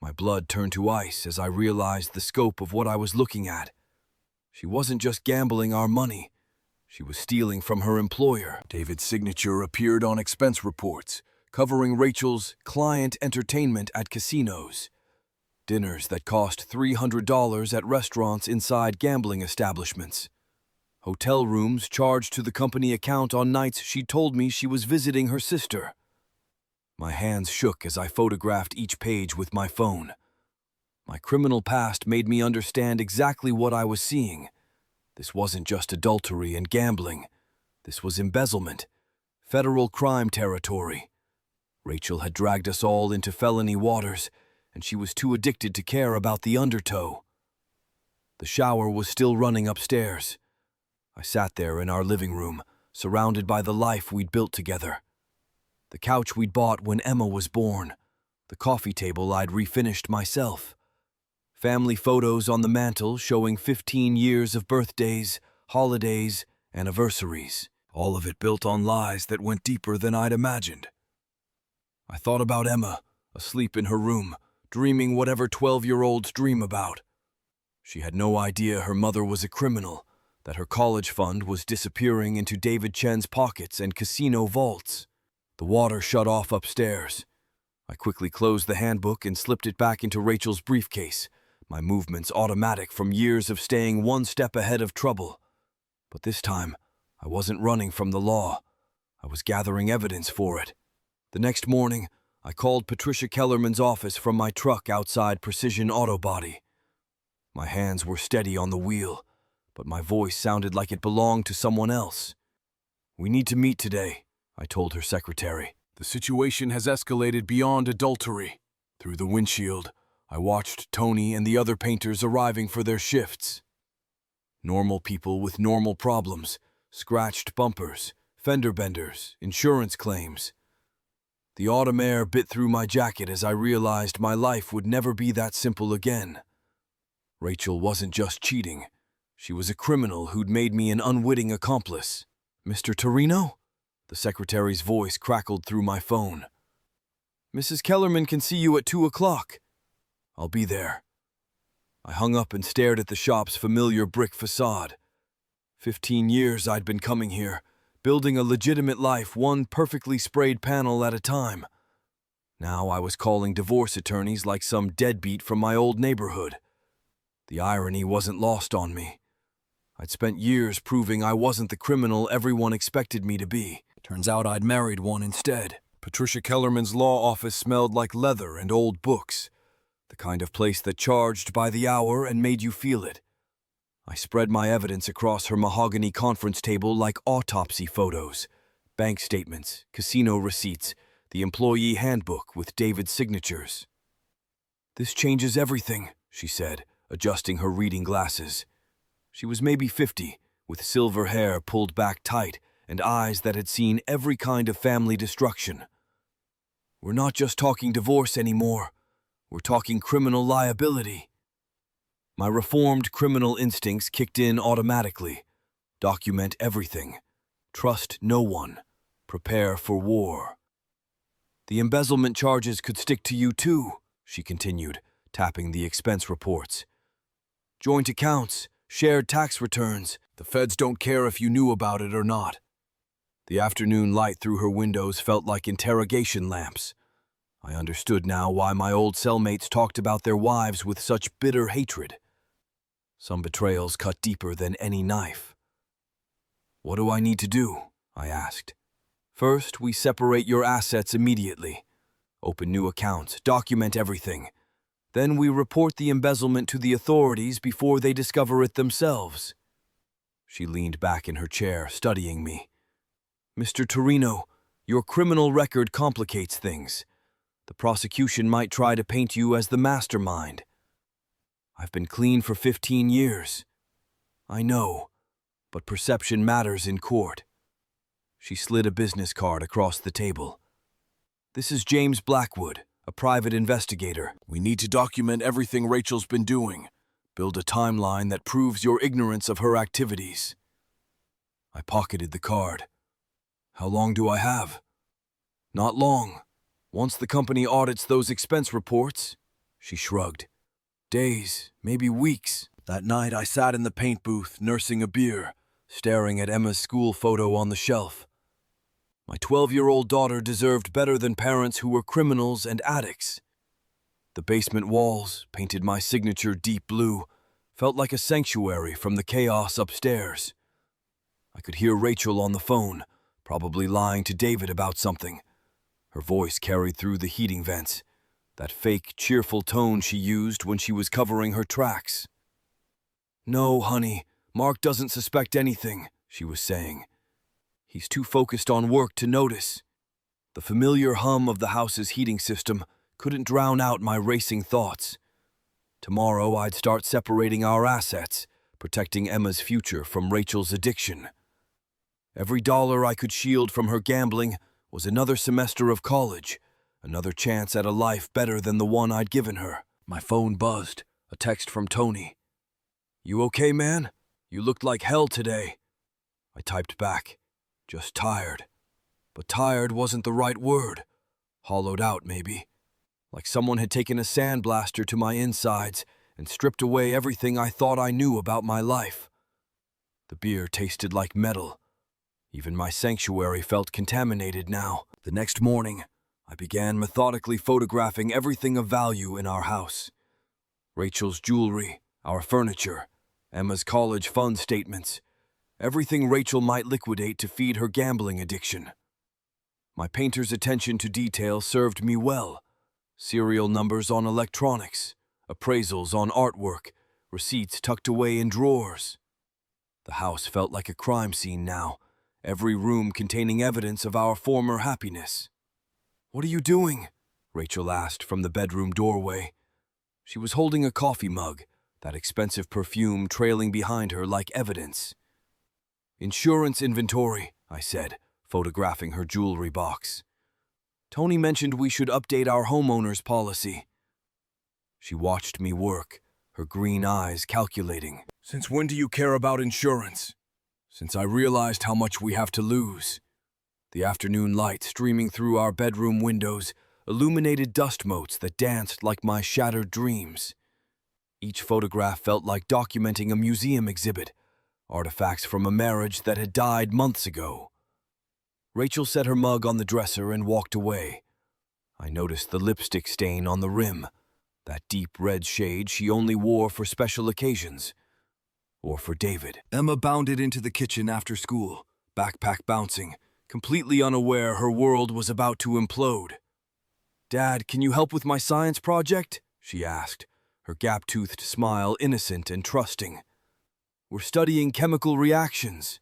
My blood turned to ice as I realized the scope of what I was looking at. She wasn't just gambling our money. She was stealing from her employer. David's signature appeared on expense reports, covering Rachel's client entertainment at casinos. Dinners that cost $300 at restaurants inside gambling establishments. Hotel rooms charged to the company account on nights she told me she was visiting her sister. My hands shook as I photographed each page with my phone. My criminal past made me understand exactly what I was seeing. This wasn't just adultery and gambling. This was embezzlement, federal crime territory. Rachel had dragged us all into felony waters, and she was too addicted to care about the undertow. The shower was still running upstairs. I sat there in our living room, surrounded by the life we'd built together. The couch we'd bought when Emma was born, the coffee table I'd refinished myself. Family photos on the mantel showing 15 years of birthdays, holidays, anniversaries, all of it built on lies that went deeper than I'd imagined. I thought about Emma, asleep in her room, dreaming whatever 12-year-olds dream about. She had no idea her mother was a criminal, that her college fund was disappearing into David Chen's pockets and casino vaults. The water shut off upstairs. I quickly closed the handbook and slipped it back into Rachel's briefcase, my movements automatic from years of staying one step ahead of trouble. But this time, I wasn't running from the law. I was gathering evidence for it. The next morning, I called Patricia Kellerman's office from my truck outside Precision Auto Body. My hands were steady on the wheel, but my voice sounded like it belonged to someone else. "We need to meet today," I told her secretary. The situation has escalated beyond adultery. Through the windshield, I watched Tony and the other painters arriving for their shifts. Normal people with normal problems, scratched bumpers, fender benders, insurance claims. The autumn air bit through my jacket as I realized my life would never be that simple again. Rachel wasn't just cheating. She was a criminal who'd made me an unwitting accomplice. "Mr. Torino?" The secretary's voice crackled through my phone. "Mrs. Kellerman can see you at 2 o'clock. "I'll be there." I hung up and stared at the shop's familiar brick facade. 15 years I'd been coming here, building a legitimate life one perfectly sprayed panel at a time. Now I was calling divorce attorneys like some deadbeat from my old neighborhood. The irony wasn't lost on me. I'd spent years proving I wasn't the criminal everyone expected me to be. Turns out I'd married one instead. Patricia Kellerman's law office smelled like leather and old books. The kind of place that charged by the hour and made you feel it. I spread my evidence across her mahogany conference table like autopsy photos, bank statements, casino receipts, the employee handbook with David's signatures. "This changes everything," she said, adjusting her reading glasses. She was maybe 50, with silver hair pulled back tight and eyes that had seen every kind of family destruction. "We're not just talking divorce anymore. We're talking criminal liability." My reformed criminal instincts kicked in automatically. Document everything. Trust no one. Prepare for war. "The embezzlement charges could stick to you too," she continued, tapping the expense reports. "Joint accounts, shared tax returns. The feds don't care if you knew about it or not." The afternoon light through her windows felt like interrogation lamps. I understood now why my old cellmates talked about their wives with such bitter hatred. Some betrayals cut deeper than any knife. "What do I need to do?" I asked. "First, we separate your assets immediately. Open new accounts, document everything. Then we report the embezzlement to the authorities before they discover it themselves." She leaned back in her chair, studying me. "Mr. Torino, your criminal record complicates things. The prosecution might try to paint you as the mastermind. I've been clean for 15 years. I know, but perception matters in court." She slid a business card across the table. "This is James Blackwood, a private investigator. We need to document everything Rachel's been doing. Build a timeline that proves your ignorance of her activities." I pocketed the card. "How long do I have?" "Not long. Once the company audits those expense reports," She shrugged. Days, maybe weeks. That night I sat in the paint booth, nursing a beer, staring at Emma's school photo on the shelf. My 12-year-old daughter deserved better than parents who were criminals and addicts. The basement walls, painted my signature deep blue, felt like a sanctuary from the chaos upstairs. I could hear Rachel on the phone, probably lying to David about something. Her voice carried through the heating vents, that fake, cheerful tone she used when she was covering her tracks. "No, honey, Mark doesn't suspect anything," she was saying. "He's too focused on work to notice." The familiar hum of the house's heating system couldn't drown out my racing thoughts. Tomorrow I'd start separating our assets, protecting Emma's future from Rachel's addiction. Every dollar I could shield from her gambling was another semester of college, another chance at a life better than the one I'd given her. My phone buzzed, a text from Tony. "You okay, man? You looked like hell today." I typed back, "Just tired." But tired wasn't the right word. Hollowed out, maybe. Like someone had taken a sandblaster to my insides and stripped away everything I thought I knew about my life. The beer tasted like metal. Even my sanctuary felt contaminated now. The next morning, I began methodically photographing everything of value in our house. Rachel's jewelry, our furniture, Emma's college fund statements, everything Rachel might liquidate to feed her gambling addiction. My painter's attention to detail served me well. Serial numbers on electronics, appraisals on artwork, receipts tucked away in drawers. The house felt like a crime scene now, every room containing evidence of our former happiness. "What are you doing?" Rachel asked from the bedroom doorway. She was holding a coffee mug, that expensive perfume trailing behind her like evidence. "Insurance inventory," I said, photographing her jewelry box. "Tony mentioned we should update our homeowner's policy." She watched me work, her green eyes calculating. "Since when do you care about insurance?" "Since I realized how much we have to lose." The afternoon light streaming through our bedroom windows illuminated dust motes that danced like my shattered dreams. Each photograph felt like documenting a museum exhibit, artifacts from a marriage that had died months ago. Rachel set her mug on the dresser and walked away. I noticed the lipstick stain on the rim, that deep red shade she only wore for special occasions. Or for David. Emma bounded into the kitchen after school, backpack bouncing, completely unaware her world was about to implode. "Dad, can you help with my science project?" she asked, her gap-toothed smile innocent and trusting. "We're studying chemical reactions."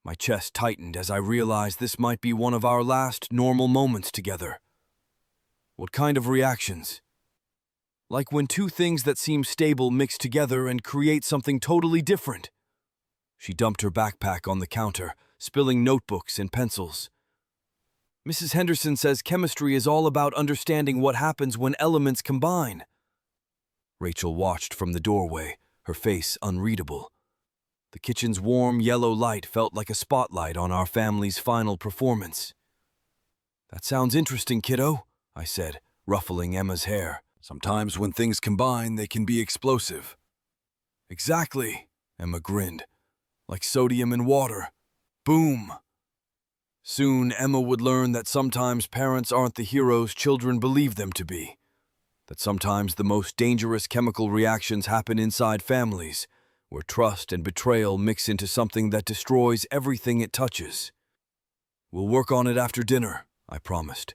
My chest tightened as I realized this might be one of our last normal moments together. "What kind of reactions?" "Like when two things that seem stable mix together and create something totally different." She dumped her backpack on the counter, spilling notebooks and pencils. "Mrs. Henderson says chemistry is all about understanding what happens when elements combine." Rachel watched from the doorway, her face unreadable. The kitchen's warm yellow light felt like a spotlight on our family's final performance. "That sounds interesting, kiddo," I said, ruffling Emma's hair. "Sometimes when things combine, they can be explosive." "Exactly," Emma grinned. "Like sodium and water. Boom." Soon, Emma would learn that sometimes parents aren't the heroes children believe them to be. That sometimes the most dangerous chemical reactions happen inside families, where trust and betrayal mix into something that destroys everything it touches. "We'll work on it after dinner," I promised.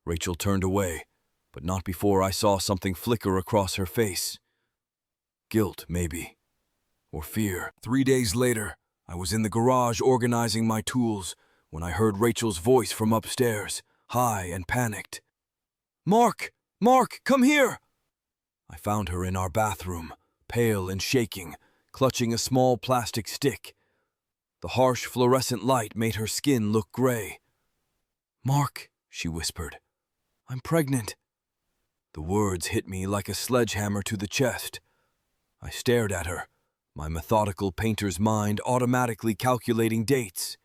Rachel turned away, but not before I saw something flicker across her face. Guilt, maybe. Or fear. 3 days later, I was in the garage organizing my tools when I heard Rachel's voice from upstairs, high and panicked. "Mark! Mark, come here!" I found her in our bathroom, pale and shaking, clutching a small plastic stick. The harsh fluorescent light made her skin look gray. "Mark," she whispered, "I'm pregnant." The words hit me like a sledgehammer to the chest. I stared at her, my methodical painter's mind automatically calculating dates.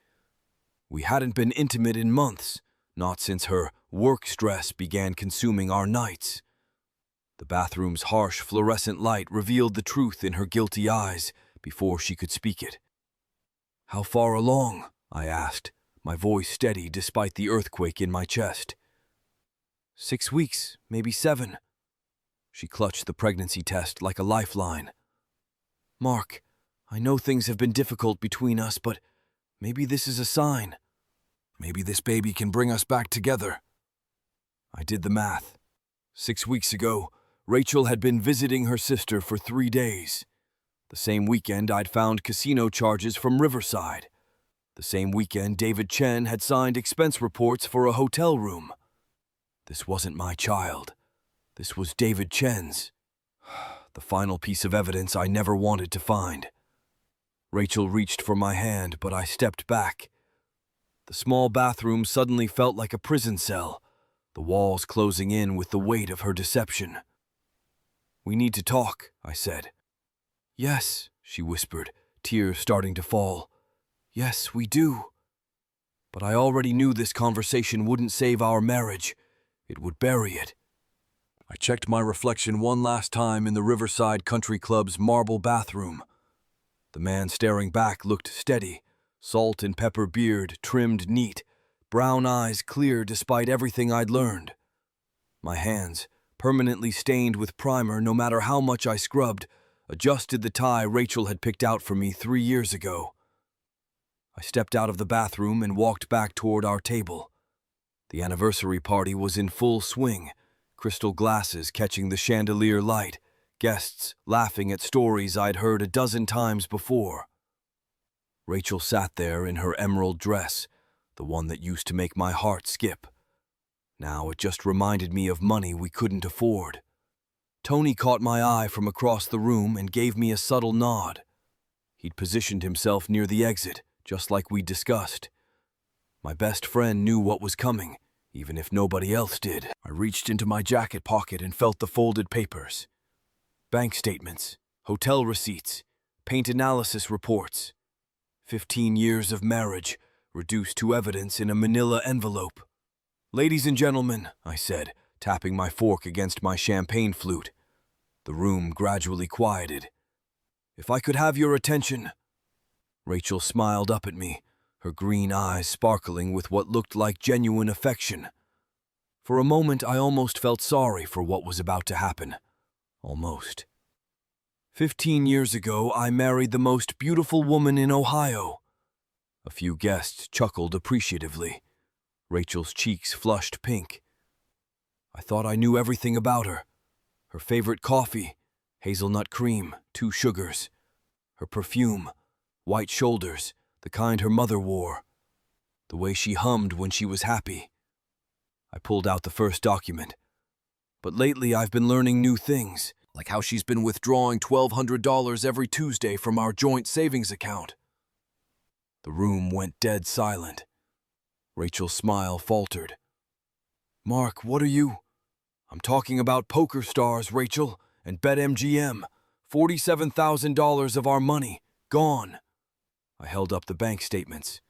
We hadn't been intimate in months, not since her work stress began consuming our nights. The bathroom's harsh fluorescent light revealed the truth in her guilty eyes before she could speak it. "How far along?" I asked, my voice steady despite the earthquake in my chest. 6 weeks, maybe 7. She clutched the pregnancy test like a lifeline. "Mark, I know things have been difficult between us, but maybe this is a sign. Maybe this baby can bring us back together." I did the math. 6 weeks ago, Rachel had been visiting her sister for 3 days. The same weekend I'd found casino charges from Riverside. The same weekend David Chen had signed expense reports for a hotel room. This wasn't my child. This was David Chen's. The final piece of evidence I never wanted to find. Rachel reached for my hand, but I stepped back. The small bathroom suddenly felt like a prison cell, the walls closing in with the weight of her deception. "We need to talk," I said. "Yes," she whispered, tears starting to fall. "Yes, we do." But I already knew this conversation wouldn't save our marriage. It would bury it. I checked my reflection one last time in the Riverside Country Club's marble bathroom. The man staring back looked steady, salt and pepper beard trimmed neat, brown eyes clear despite everything I'd learned. My hands, permanently stained with primer no matter how much I scrubbed, adjusted the tie Rachel had picked out for me 3 years ago. I stepped out of the bathroom and walked back toward our table. The anniversary party was in full swing, crystal glasses catching the chandelier light, guests laughing at stories I'd heard a dozen times before. Rachel sat there in her emerald dress, the one that used to make my heart skip. Now it just reminded me of money we couldn't afford. Tony caught my eye from across the room and gave me a subtle nod. He'd positioned himself near the exit, just like we'd discussed. My best friend knew what was coming, even if nobody else did. I reached into my jacket pocket and felt the folded papers. Bank statements, hotel receipts, paint analysis reports. 15 years of marriage, reduced to evidence in a manila envelope. "Ladies and gentlemen," I said, tapping my fork against my champagne flute. The room gradually quieted. "If I could have your attention." Rachel smiled up at me, her green eyes sparkling with what looked like genuine affection. For a moment, I almost felt sorry for what was about to happen. Almost. 15 years ago, I married the most beautiful woman in Ohio. A few guests chuckled appreciatively. Rachel's cheeks flushed pink. I thought I knew everything about her. Her favorite coffee, hazelnut cream, 2 sugars. Her perfume, white shoulders, the kind her mother wore. The way she hummed when she was happy. I pulled out the first document. But lately I've been learning new things, like how she's been withdrawing $1,200 every Tuesday from our joint savings account. The room went dead silent. Rachel's smile faltered. "Mark, what are you?" "I'm talking about Poker Stars, Rachel, and BetMGM. $47,000 of our money, gone." I held up the bank statements.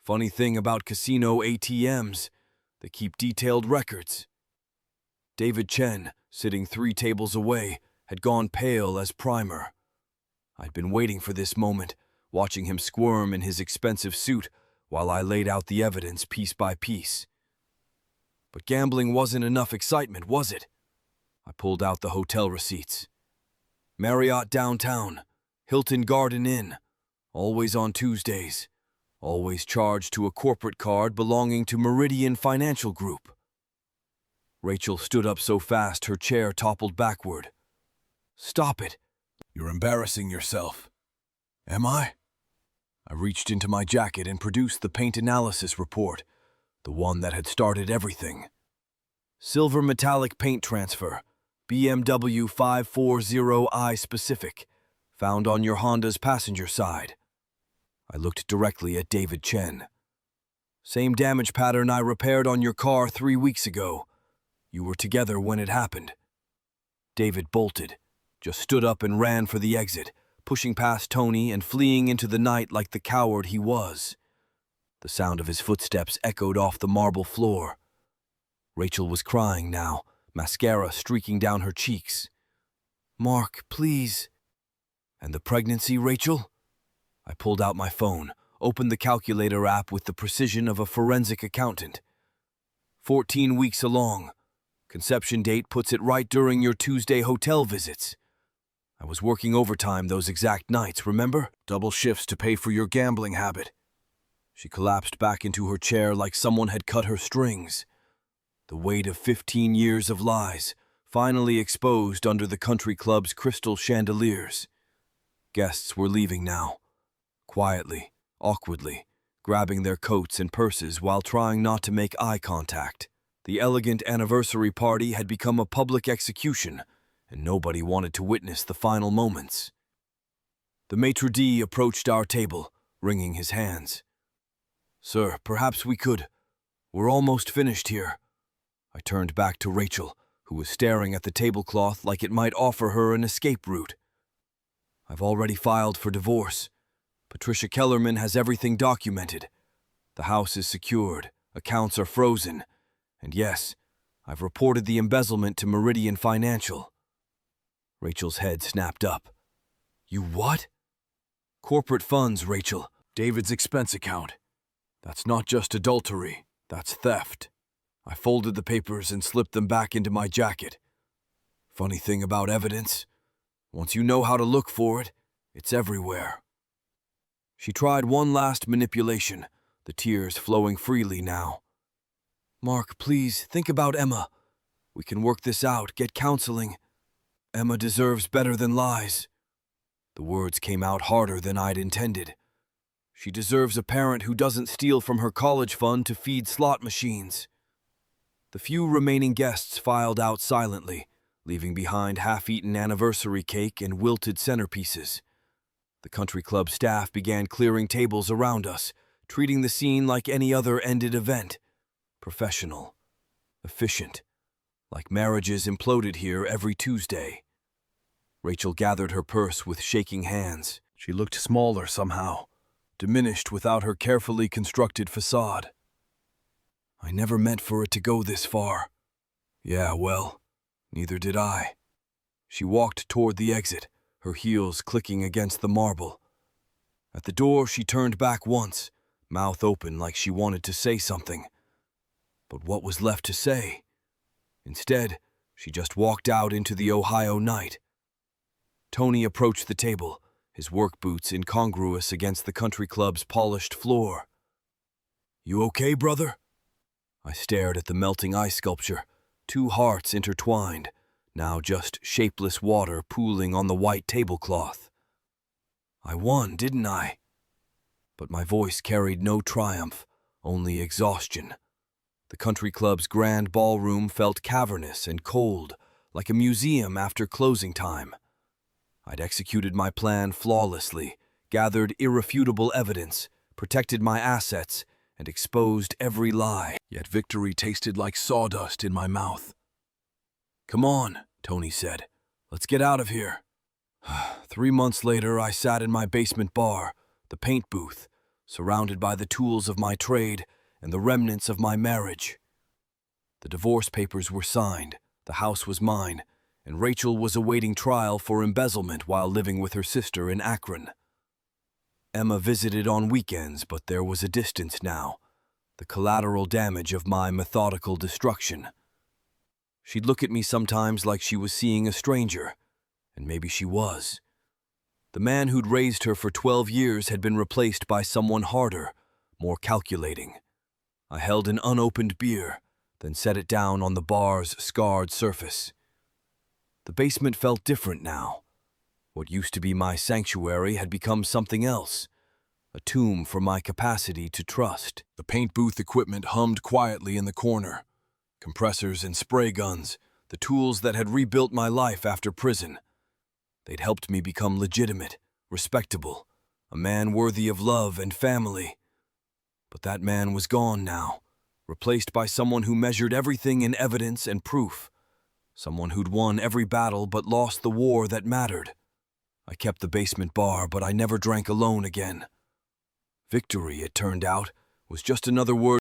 Funny thing about casino ATMs, they keep detailed records. David Chen, sitting 3 tables away, had gone pale as primer. I'd been waiting for this moment, watching him squirm in his expensive suit while I laid out the evidence piece by piece. But gambling wasn't enough excitement, was it? I pulled out the hotel receipts. Marriott Downtown, Hilton Garden Inn, always on Tuesdays, always charged to a corporate card belonging to Meridian Financial Group. Rachel stood up so fast her chair toppled backward. "Stop it. You're embarrassing yourself." "Am I?" I reached into my jacket and produced the paint analysis report, the one that had started everything. Silver metallic paint transfer, BMW 540i specific, found on your Honda's passenger side. I looked directly at David Chen. Same damage pattern I repaired on your car 3 weeks ago. You were together when it happened. David bolted, just stood up and ran for the exit, pushing past Tony and fleeing into the night like the coward he was. The sound of his footsteps echoed off the marble floor. Rachel was crying now, mascara streaking down her cheeks. "Mark, please." "And the pregnancy, Rachel?" I pulled out my phone, opened the calculator app with the precision of a forensic accountant. 14 weeks along. Conception date puts it right during your Tuesday hotel visits. I was working overtime those exact nights, remember? Double shifts to pay for your gambling habit. She collapsed back into her chair like someone had cut her strings. The weight of 15 years of lies, finally exposed under the country club's crystal chandeliers. Guests were leaving now, quietly, awkwardly, grabbing their coats and purses while trying not to make eye contact. The elegant anniversary party had become a public execution, and nobody wanted to witness the final moments. The maitre d' approached our table, wringing his hands. "Sir, perhaps we could. We're almost finished here." I turned back to Rachel, who was staring at the tablecloth like it might offer her an escape route. "I've already filed for divorce. Patricia Kellerman has everything documented. The house is secured, accounts are frozen, and yes, I've reported the embezzlement to Meridian Financial." Rachel's head snapped up. "You what?" "Corporate funds, Rachel. David's expense account. That's not just adultery, that's theft." I folded the papers and slipped them back into my jacket. Funny thing about evidence, once you know how to look for it, it's everywhere. She tried one last manipulation, the tears flowing freely now. "Mark, please, think about Emma. We can work this out, get counseling. Emma deserves better than lies." The words came out harder than I'd intended. She deserves a parent who doesn't steal from her college fund to feed slot machines. The few remaining guests filed out silently, leaving behind half-eaten anniversary cake and wilted centerpieces. The country club staff began clearing tables around us, treating the scene like any other ended event. Professional, efficient, like marriages imploded here every Tuesday. Rachel gathered her purse with shaking hands. She looked smaller somehow, diminished without her carefully constructed facade. "I never meant for it to go this far." "Yeah, well, neither did I." She walked toward the exit, her heels clicking against the marble. At the door, she turned back once, mouth open like she wanted to say something. But what was left to say? Instead, she just walked out into the Ohio night. Tony approached the table, his work boots incongruous against the country club's polished floor. "You okay, brother?" I stared at the melting ice sculpture, two hearts intertwined, now just shapeless water pooling on the white tablecloth. "I won, didn't I?" But my voice carried no triumph, only exhaustion. The country club's grand ballroom felt cavernous and cold, like a museum after closing time. I'd executed my plan flawlessly, gathered irrefutable evidence, protected my assets, and exposed every lie. Yet victory tasted like sawdust in my mouth. "Come on," Tony said. "Let's get out of here." 3 months later, I sat in my basement bar, the paint booth, surrounded by the tools of my trade and the remnants of my marriage. The divorce papers were signed, the house was mine, and Rachel was awaiting trial for embezzlement while living with her sister in Akron. Emma visited on weekends, but there was a distance now, the collateral damage of my methodical destruction. She'd look at me sometimes like she was seeing a stranger, and maybe she was. The man who'd raised her for 12 years had been replaced by someone harder, more calculating. I held an unopened beer, then set it down on the bar's scarred surface. The basement felt different now. What used to be my sanctuary had become something else, a tomb for my capacity to trust. The paint booth equipment hummed quietly in the corner. Compressors and spray guns, the tools that had rebuilt my life after prison. They'd helped me become legitimate, respectable, a man worthy of love and family. But that man was gone now, replaced by someone who measured everything in evidence and proof, someone who'd won every battle but lost the war that mattered. I kept the basement bar, but I never drank alone again. Victory, it turned out, was just another word